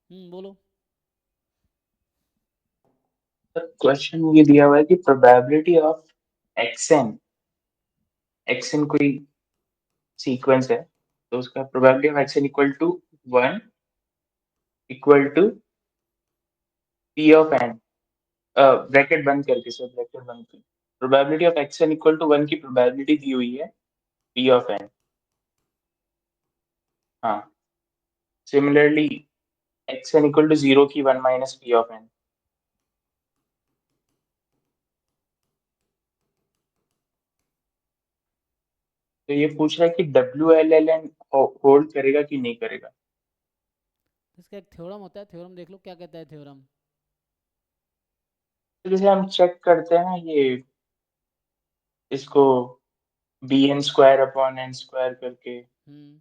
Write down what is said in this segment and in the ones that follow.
बोलो। Sir question ये दिया हुआ है कि प्रोबेबिलिटी ऑफ एक्सएन एक्सएन कोई सीक्वेंस है, तो उसका probability of X N equal to 1 इक्वल टू पी ऑफ एन, ब्रैकेट बंद करके, सर ब्रैकेट बंद करके probability of X N equal to 1 की प्रोबेबिलिटी दी हुई है पी ऑफ एन। हाँ, सिमिलरली एक्सएन इक्वल टू 0 की 1 माइनस पी ऑफ एन। तो ये पूछ रहा है कि W L L N hold करेगा कि नहीं करेगा। इसका एक थ्योरम होता है, थ्योरम देख लो क्या कहता है थ्योरम। तो जैसे हम चेक करते हैं ये इसको B N square upon N square करके, हम्म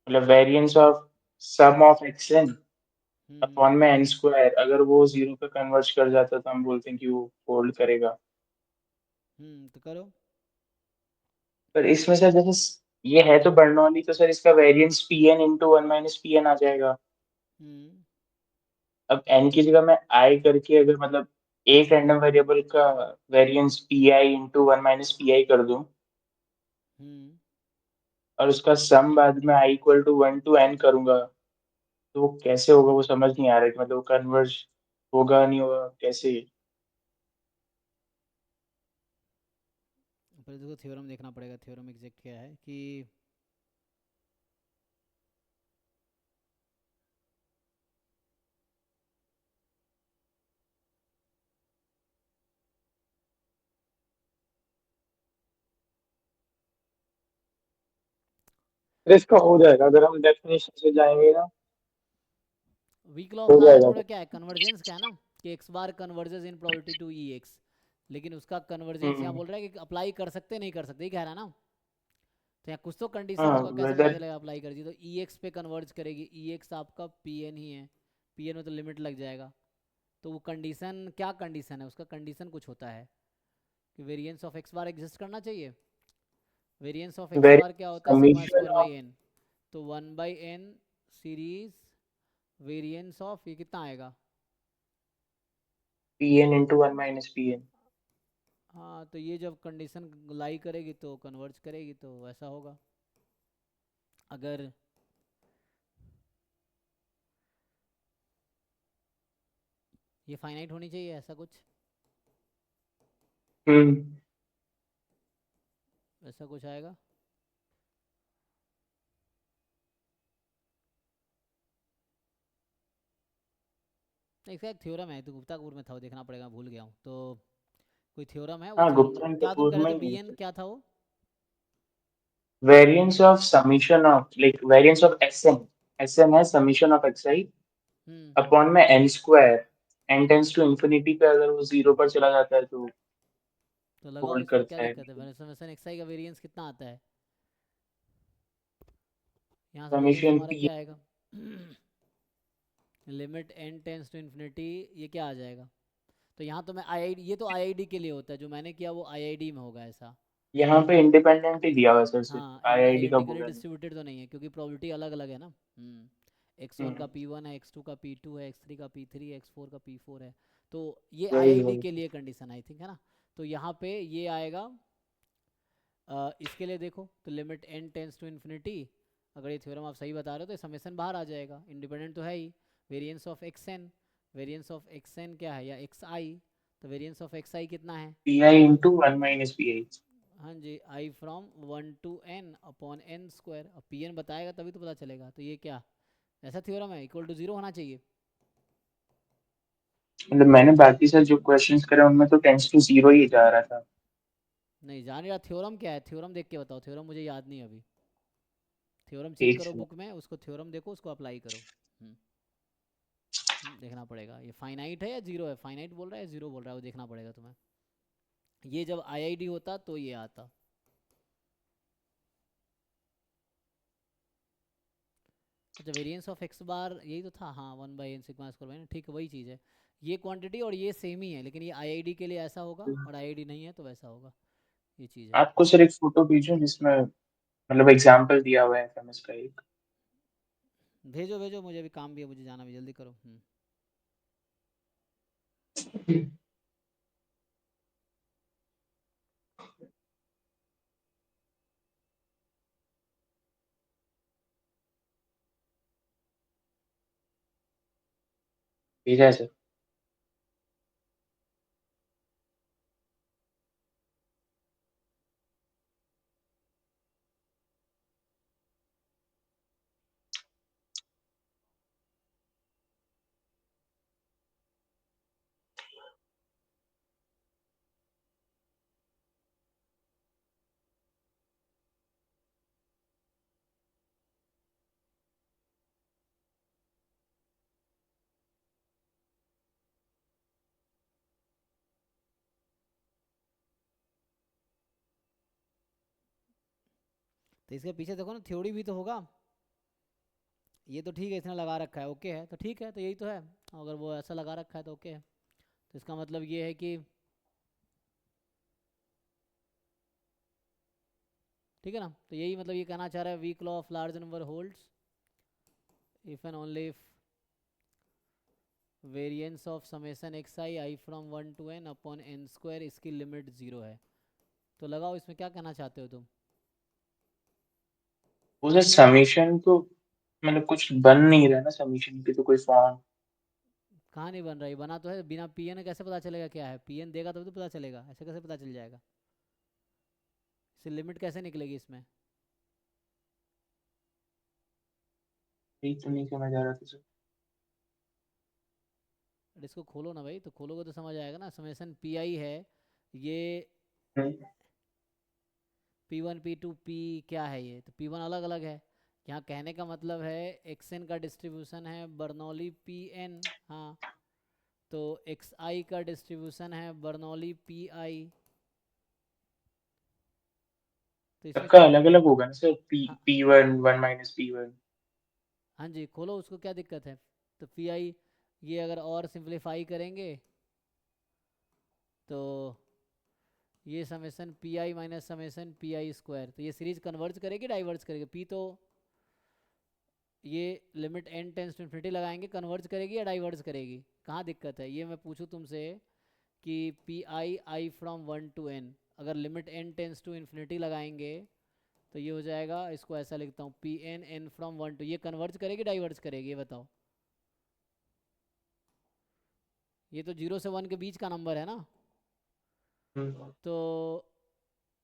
मतलब variance of sum of X N hmm upon में एन स्क्वायर, अगर वो जीरो पे कन्वर्ज कर जाता है तो हम बोलते हैं कि वो होल्ड करेगा। तो करो। पर इसमें सर जैसे ये है तो बर्नौली, तो सर इसका variance P N into 1 minus P N आ जाएगा। हम्म अब एन की जगह मैं आई करके, अगर मतलब एक रैंडम वेरिएबल का variance P I into 1 minus P आई कर दूं, हम्म और उसका सम बाद में I equal to 1 to N करूंगा, तो वो कैसे होगा, वो समझ नहीं आ रहा है कि मतलब वो कन्वर्ज होगा नहीं होगा कैसे। पहले देखो थ्योरम देखना पड़ेगा, थ्योरम एग्जैक्ट क्या है कि फिर इसका हो जाएगा अगर हम डेफिनेशन से जाएंगे ना। वीक लॉ ऑफ हो जाएगा नारायण तो। क्या है, कन्वर्जेंस का है ना, कि X bar converges in probability to E X. लेकिन उसका कन्वर्जेंस यहाँ हम्म। बोल रहा है कि अप्लाई कर सकते नहीं कर सकते, ये कह रहा है ना। तो यहाँ कुछ तो कंडीशन हाँ, होगा, कैसे पता वेदर। चलेगा अप्लाई कर दी तो ई एक्स पे कन्वर्ज करेगी, ई एक्स आपका पी एन ही है, पी एन में तो लिमिट लग जाएगा। तो वो कंडीशन क्या कंडीशन है, उसका कंडीशन कुछ होता है कि variance of X bar exist करना चाहिए। Variance of X very bar क्या होता है, sigma summation square by of N. तो 1/n सीरीज वेरिएंस ऑफ ये कितना आएगा। P N into 1 minus P N. हाँ, तो ये जब कंडीशन लाई करेगी तो कन्वर्ज करेगी, तो ऐसा होगा। अगर ये फाइनाइट होनी चाहिए, ऐसा कुछ, हम्म। ऐसा कुछ आएगा। नहीं, इसका एक थ्योरम है, तो गुप्तापुर में था वो, देखना पड़ेगा, भूल गया हूँ तो। कोई थ्योरम है, वो हाँ, थ्योरम गुप्ता एंड क्या तुम कपूर कह रहे में थे, ही बी है एन सर। क्या था वो। Variance of summation of, like variance of S N, S N है summation of X I hmm upon में N square, N tends to infinity पे अगर वो जीरो पर चला जाता है तो तो लगाओ होल्ड इस पर, क्या करता है। दिक्कत है, समेसन एक्स आई का वेरिएंस कितना आता है। यहाँ से वेरिएंस समीशन हमारा पी। क्या आएगा, limit N tends to infinity, ये क्या आ जाएगा। तो यहाँ तो मैं आई आई डी, ये तो आई आई डी के लिए होता है, जो मैंने किया वो आई आई डी में होगा ऐसा। यहाँ पे इंडिपेंडेंट ही दिया हुआ है सर, सिर्फ हाँ, आईआईडी का इंडिकली बोला नहीं। डिस्ट्रीब्यूटेड तो नहीं है, क्योंकि प्रोबेबिलिटी अलग अलग है ना। एक्स वन हम्म। का पी वन है, एक्स टू का पी टू है, एक्स थ्री का पी थ्री है, एक्स फोर का पी फोर है। तो ये आई वही आई डी वही। के लिए कंडीशन आई थिंक है ना। तो यहाँ पे ये आएगा, इसके लिए देखो तो limit N tends to infinity, अगर ये थ्योरम आप सही बता रहे हो तो समेसन बाहर आ जाएगा, इंडिपेंडेंट तो है ही। Variance of X N, variance of X N क्या है, या एक्स आई, तो वेरिएंस ऑफ एक्स आई कितना है। P I into 1 minus P I. हाँ जी, I from 1 to n upon N square, अब पी एन बताएगा तभी तो पता चलेगा, तो ये क्या, ऐसा थ्योरम है, इक्वल टू जीरो होना चाहिए। मतलब मैंने बाकी सर जो क्वेश्चंस करे उनमें तो टेंस टू जीरो ही जा रहा था। नहीं जान रहा, थ्योरम क्या है, थ्योरम देख के बताओ, थ्योरम मुझे याद नहीं अभी। थ्योरम चेक एक करो से। बुक में, उसको थ्योरम देखो, उसको अप्लाई करो। देखना पड़ेगा ये फाइनाइट है या जीरो है, फाइनाइट बोल रहा है या जीरो बोल रहा है, वो देखना पड़ेगा तुम्हें। ये जब आई आई डी होता तो ये आता। अच्छा, वेरिएंस ऑफ एक्स बार यही तो था, हाँ, 1/n सिग्मा स्क्वायर बाई, ठीक है वही चीज़ है। ये क्वांटिटी और ये सेम ही है, लेकिन ये आई आई डी के लिए ऐसा होगा और आई आई डी नहीं है तो वैसा होगा, ये चीज़ है। आपको सर एक फोटो भेजूं जिसमें मतलब एग्जांपल दिया हुआ है एफएमएस का एक। भेजो भेजो, मुझे भी काम भी है, मुझे जाना भी, जल्दी करो। भेजा है सर। तो इसके पीछे देखो ना, थ्योरी भी तो होगा। ये तो ठीक है, इसने लगा रखा है, ओके है, तो ठीक है, तो यही तो है। अगर वो ऐसा लगा रखा है तो ओके है। तो इसका मतलब ये है कि ठीक है ना, तो यही मतलब ये कहना चाह रहा है, weak law of large number holds if and only if variance of summation X I from 1 to n upon n square इसकी लिमिट 0 है। तो लगाओ, इसमें क्या कहना चाहते हो तुम? वो सर समीशन तो मतलब कुछ बन नहीं रहा ना, समीशन की तो कोई फॉर्म। कहाँ नहीं बन रहा है? बना तो है, बिना पी एन कैसे पता चलेगा क्या है? पी एन देगा तभी तो पता चलेगा, ऐसे कैसे पता चल जाएगा? इससे लिमिट कैसे निकलेगी इसमें? यही तो नहीं समझ आ रहा था सर। अरे इसको खोलो ना भाई, तो खोलोगे तो समझ आएगा ना। समेशन पी आई है ये, हम्म, P1 P2 P क्या है ये? तो P1 अलग अलग है। यहाँ कहने का मतलब है एक्स एन का डिस्ट्रीब्यूशन है बर्नौली पी एन। हाँ, तो एक्स आई का डिस्ट्रीब्यूशन है बर्नौली पी आई। तो इसमें सबका अलग अलग होगा ना सर, हाँ, P1 1 माइनस P1। हाँ जी, खोलो उसको, क्या दिक्कत है? तो पी आई, ये अगर और सिंप्लीफाई करेंगे तो ये summation P I minus summation P I square, तो ये सीरीज कन्वर्ज करेगी डाइवर्ज करेगी? पी तो ये limit n tends to infinity लगाएंगे, कन्वर्ज करेगी या डाइवर्ज करेगी? कहाँ दिक्कत है? ये मैं पूछूँ तुमसे कि P I I from 1 to n, अगर limit n tends to infinity लगाएंगे तो ये हो जाएगा, इसको ऐसा लिखता हूँ, P N N from 1 to, ये कन्वर्ज करेगी डाइवर्ज करेगी? ये बताओ। ये तो 0 से 1 के बीच का नंबर है ना। तो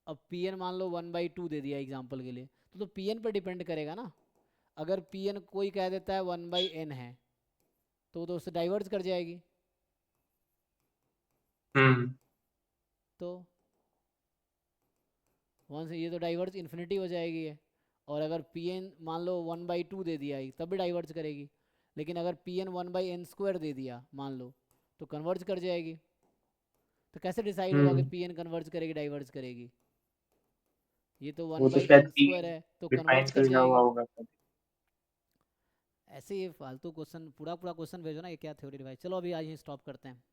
अब पी एन मान लो 1/2 दे दिया एग्जाम्पल के लिए, तो पी एन पर डिपेंड करेगा ना। अगर पी एन कोई कह देता है 1/n है, तो उससे डाइवर्ज कर जाएगी। हम्म तो वन से ये तो डाइवर्ज इन्फिनिटी हो जाएगी है। और अगर पी एन मान लो 1/2 दे दिया ही, तब भी डाइवर्ज करेगी। लेकिन अगर पी एन 1/n² दे दिया मान लो, तो कन्वर्ज कर जाएगी। तो कैसे डिसाइड होगा कि हम्म पी एन कन्वर्ज करेगी डाइवर्ज करेगी? ये तो वन वो तो बाई शायद एन P स्क्वायर है, तो डिफाइन कन्वर्ज कर किया हुआ जाएगी। होगा। ऐसे ये फालतू क्वेश्चन, पूरा पूरा क्वेश्चन भेजो ना, ये क्या थ्योरी रिवाइज। चलो अभी आज ही स्टॉप करते हैं।